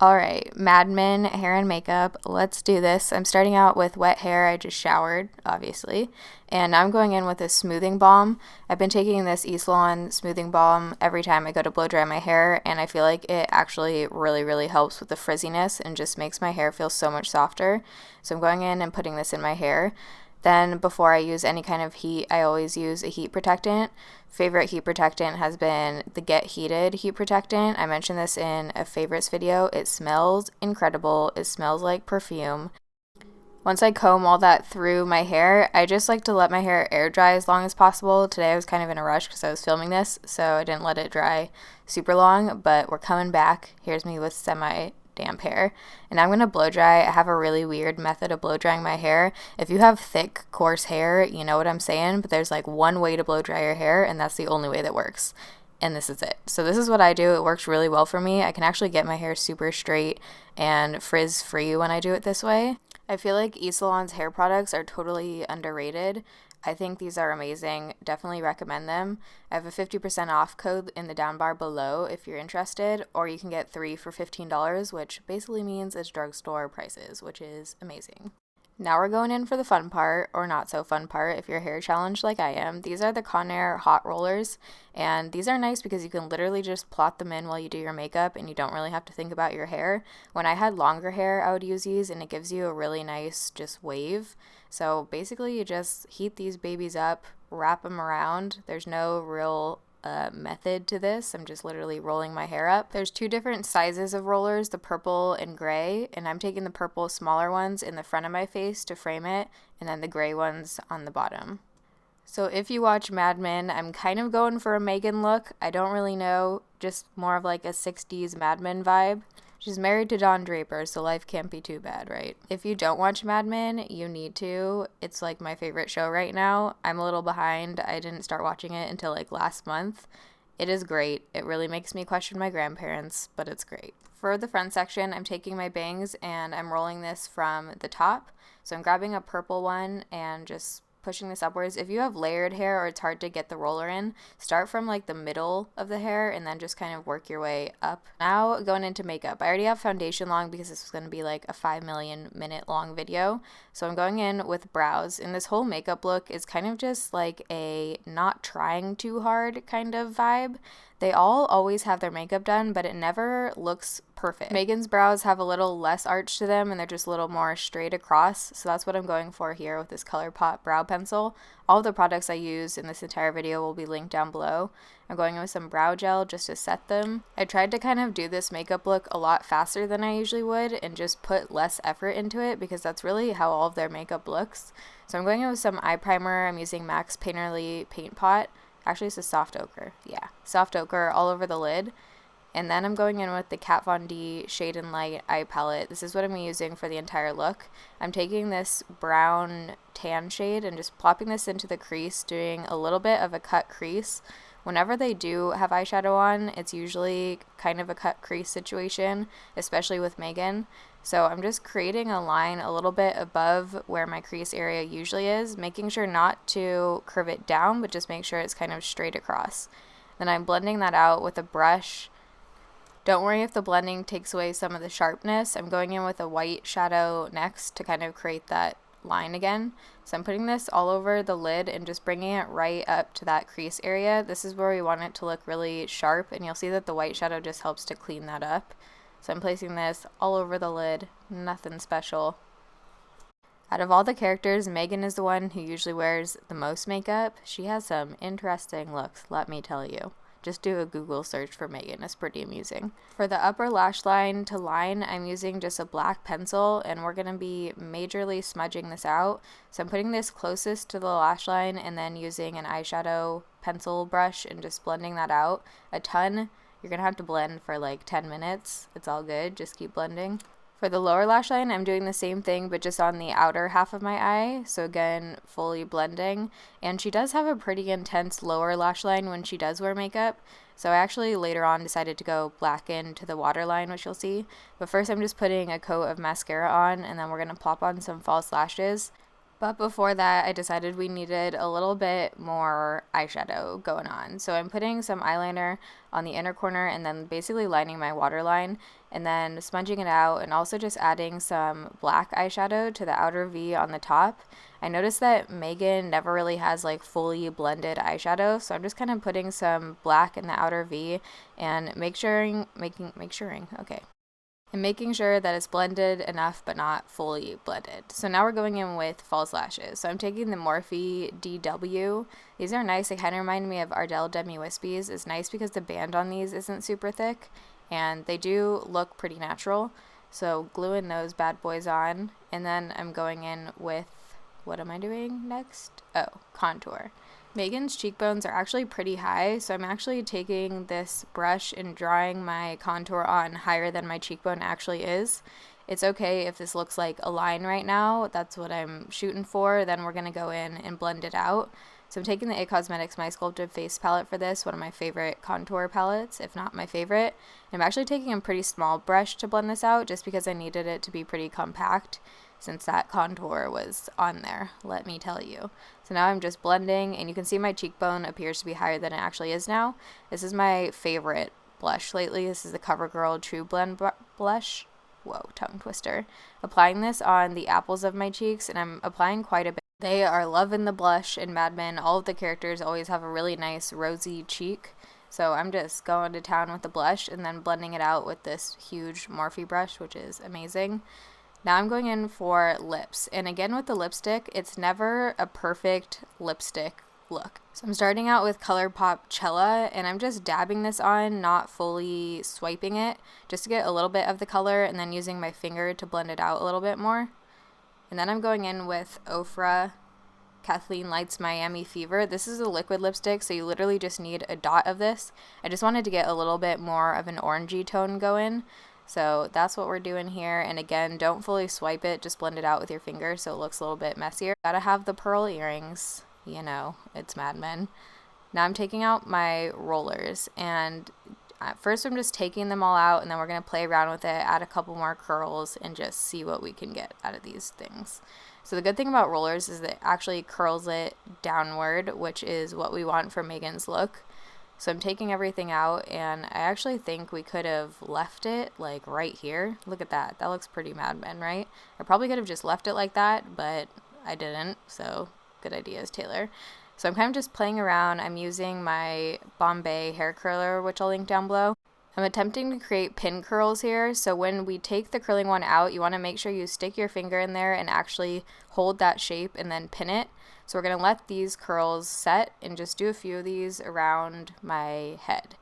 Alright, Mad Men hair and makeup. Let's do this. I'm starting out with wet hair. I just showered, obviously. And now I'm going in with a smoothing balm. I've been taking this Esalon smoothing balm every time I go to blow dry my hair, and I feel like it actually really helps with the frizziness and just makes my hair feel so much softer. So I'm going in and putting this in my hair. Then before I use any kind of heat, I always use a heat protectant. Favorite heat protectant has been the Get Heated heat protectant. I mentioned this in a favorites video. It smells incredible. It smells like perfume. Once I comb all that through my hair, I just like to let my hair air dry as long as possible. Today I was kind of in a rush because I was filming this, so I didn't let it dry super long, but we're coming back. Here's me with semi damp hair, and I'm gonna blow dry. I have a really weird method of blow drying my hair. If you have thick, coarse hair, you know what I'm saying, but there's like one way to blow dry your hair, and that's the only way that works. And this is it. So this is what I do. It works really well for me. I can actually get my hair super straight and frizz free when I do it this way. I feel like Esalon's hair products are totally underrated. I think these are amazing. Definitely recommend them. I have a 50% off code in the down bar below if you're interested, or you can get 3 for $15, which basically means it's drugstore prices, which is amazing. Now we're going in for the fun part, or not so fun part if you're hair challenged like I am. These are the Conair Hot Rollers, and these are nice because you can literally just plot them in while you do your makeup and you don't really have to think about your hair. When I had longer hair, I would use these, and it gives you a really nice just wave. So basically you just heat these babies up, wrap them around. There's no real method to this. I'm just literally rolling my hair up. There's 2 different sizes of rollers, the purple and gray, and I'm taking the purple smaller ones in the front of my face to frame it, and then the gray ones on the bottom. So if you watch Mad Men, I'm kind of going for a Megan look. I don't really know, just more of like a 60s Mad Men vibe. She's married to Don Draper, so life can't be too bad, right? If you don't watch Mad Men, you need to. It's like my favorite show right now. I'm a little behind. I didn't start watching it until like last month. It is great. It really makes me question my grandparents, but it's great. For the front section, I'm taking my bangs and I'm rolling this from the top. So I'm grabbing a purple one and just pushing this upwards. If you have layered hair or it's hard to get the roller in, start from like the middle of the hair and then just kind of work your way up. Now going into makeup. I already have foundation long because this is going to be like a 5 million minute long video. So I'm going in with brows, and this whole makeup look is kind of just like a not trying too hard kind of vibe. They all always have their makeup done, but it never looks perfect. Megan's brows have a little less arch to them, and they're just a little more straight across, so that's what I'm going for here with this Colourpop brow pencil. All of the products I use in this entire video will be linked down below. I'm going in with some brow gel just to set them. I tried to kind of do this makeup look a lot faster than I usually would and just put less effort into it because that's really how all of their makeup looks. So I'm going in with some eye primer. I'm using Max Painterly Paint Pot. Actually, it's a soft ochre. Yeah, soft ochre all over the lid. And then I'm going in with the Kat Von D Shade and Light eye palette. This is what I'm using for the entire look. I'm taking this brown tan shade and just plopping this into the crease, doing a little bit of a cut crease. Whenever they do have eyeshadow on, it's usually kind of a cut crease situation, especially with Megan. So I'm just creating a line a little bit above where my crease area usually is, making sure not to curve it down, but just make sure it's kind of straight across. Then I'm blending that out with a brush. Don't worry if the blending takes away some of the sharpness. I'm going in with a white shadow next to kind of create that line again. So I'm putting this all over the lid and just bringing it right up to that crease area. This is where we want it to look really sharp, and you'll see that the white shadow just helps to clean that up. So I'm placing this all over the lid, nothing special. Out of all the characters, Megan is the one who usually wears the most makeup. She has some interesting looks, let me tell you. Just do a Google search for Megan, it's pretty amusing. For the upper lash line to line, I'm using just a black pencil, and we're going to be majorly smudging this out. So I'm putting this closest to the lash line and then using an eyeshadow pencil brush and just blending that out a ton. You're going to have to blend for like 10 minutes. It's all good, just keep blending. For the lower lash line, I'm doing the same thing, but just on the outer half of my eye. So again, fully blending. And she does have a pretty intense lower lash line when she does wear makeup. So I actually later on decided to go black into the waterline, which you'll see. But first I'm just putting a coat of mascara on, and then we're going to plop on some false lashes. But before that, I decided we needed a little bit more eyeshadow going on. So I'm putting some eyeliner on the inner corner and then basically lining my waterline and then smudging it out and also just adding some black eyeshadow to the outer V on the top. I noticed that Megan never really has like fully blended eyeshadow, so I'm just kind of putting some black in the outer V and making sure that it's blended enough but not fully blended. So now we're going in with false lashes. So I'm taking the Morphe DW. These are nice. They kind of remind me of Ardell Demi Wispies. It's nice because the band on these isn't super thick and they do look pretty natural. So gluing those bad boys on, and then I'm going in with, what am I doing next? Oh, contour. Megan's cheekbones are actually pretty high, so I'm actually taking this brush and drawing my contour on higher than my cheekbone actually is. It's okay if this looks like a line right now, that's what I'm shooting for, then we're going to go in and blend it out. So I'm taking the IT Cosmetics My Sculpted Face palette for this, one of my favorite contour palettes, if not my favorite. And I'm actually taking a pretty small brush to blend this out just because I needed it to be pretty compact, since that contour was on there, let me tell you. So now I'm just blending, and you can see my cheekbone appears to be higher than it actually is now. This is my favorite blush lately. This is the Covergirl Trublend blush. Whoa, tongue twister. Applying this on the apples of my cheeks, and I'm applying quite a bit. They are loving the blush in Mad Men. All of the characters always have a really nice rosy cheek. So I'm just going to town with the blush and then blending it out with this huge Morphe brush, which is amazing. Now I'm going in for lips, and again with the lipstick, it's never a perfect lipstick look. So I'm starting out with Colourpop Cella, and I'm just dabbing this on, not fully swiping it, just to get a little bit of the color, and then using my finger to blend it out a little bit more. And then I'm going in with Ofra Kathleen Light's Miami Fever. This is a liquid lipstick, so you literally just need a dot of this. I just wanted to get a little bit more of an orangey tone going. So that's what we're doing here, and again, don't fully swipe it, just blend it out with your finger so it looks a little bit messier. Gotta have the pearl earrings, you know, it's Mad Men. Now I'm taking out my rollers, and first I'm just taking them all out, and then we're gonna play around with it, add a couple more curls, and just see what we can get out of these things. So the good thing about rollers is that it actually curls it downward, which is what we want for Megan's look. So I'm taking everything out, and I actually think we could have left it like right here. Look at that. That looks pretty Mad Men, right? I probably could have just left it like that, but I didn't. So good ideas, Taylor. So I'm kind of just playing around. I'm using my Bombay hair curler, which I'll link down below. I'm attempting to create pin curls here, so when we take the curling one out, you want to make sure you stick your finger in there and actually hold that shape and then pin it. So we're going to let these curls set and just do a few of these around my head.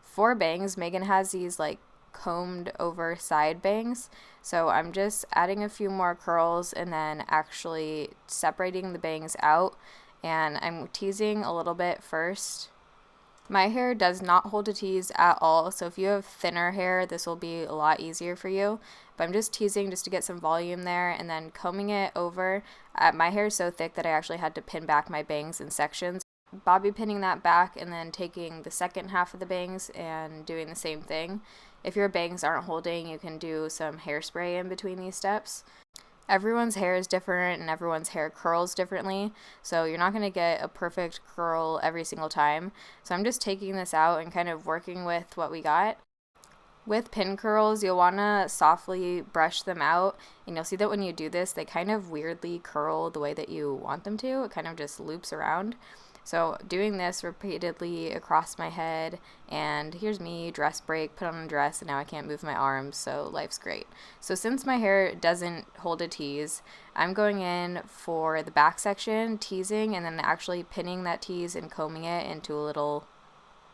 For bangs, Megan has these like combed over side bangs, so I'm just adding a few more curls and then actually separating the bangs out, and I'm teasing a little bit first. My hair does not hold a tease at all, so if you have thinner hair, this will be a lot easier for you. But I'm just teasing just to get some volume there, and then combing it over. My hair is so thick that I actually had to pin back my bangs in sections. Bobby pinning that back, and then taking the second half of the bangs and doing the same thing. If your bangs aren't holding, you can do some hairspray in between these steps. Everyone's hair is different and everyone's hair curls differently, so you're not going to get a perfect curl every single time. So I'm just taking this out and kind of working with what we got. With pin curls, you'll want to softly brush them out, and you'll see that when you do this, they kind of weirdly curl the way that you want them to. It kind of just loops around. So doing this repeatedly across my head, and here's me, dress break, put on a dress, and now I can't move my arms, so life's great. So since my hair doesn't hold a tease, I'm going in for the back section, teasing, and then actually pinning that tease and combing it into a little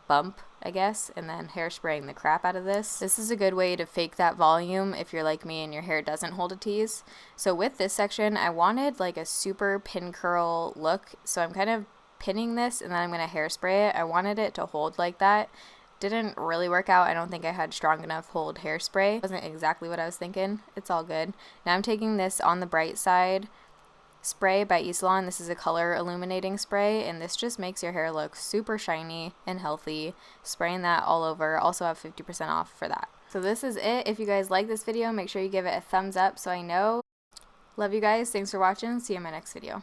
bump, I guess, and then hairspraying the crap out of this. This is a good way to fake that volume if you're like me and your hair doesn't hold a tease. So with this section, I wanted like a super pin curl look, so I'm kind of pinning this and then I'm going to hairspray it. I wanted it to hold like that. Didn't really work out. I don't think I had strong enough hold hairspray. Wasn't exactly what I was thinking. It's all good. Now I'm taking this On the Bright Side spray by EYESHADOW. This is a color illuminating spray, and this just makes your hair look super shiny and healthy. Spraying that all over. Also have 50% off for that. So this is it. If you guys like this video, make sure you give it a thumbs up so I know. Love you guys. Thanks for watching. See you in my next video.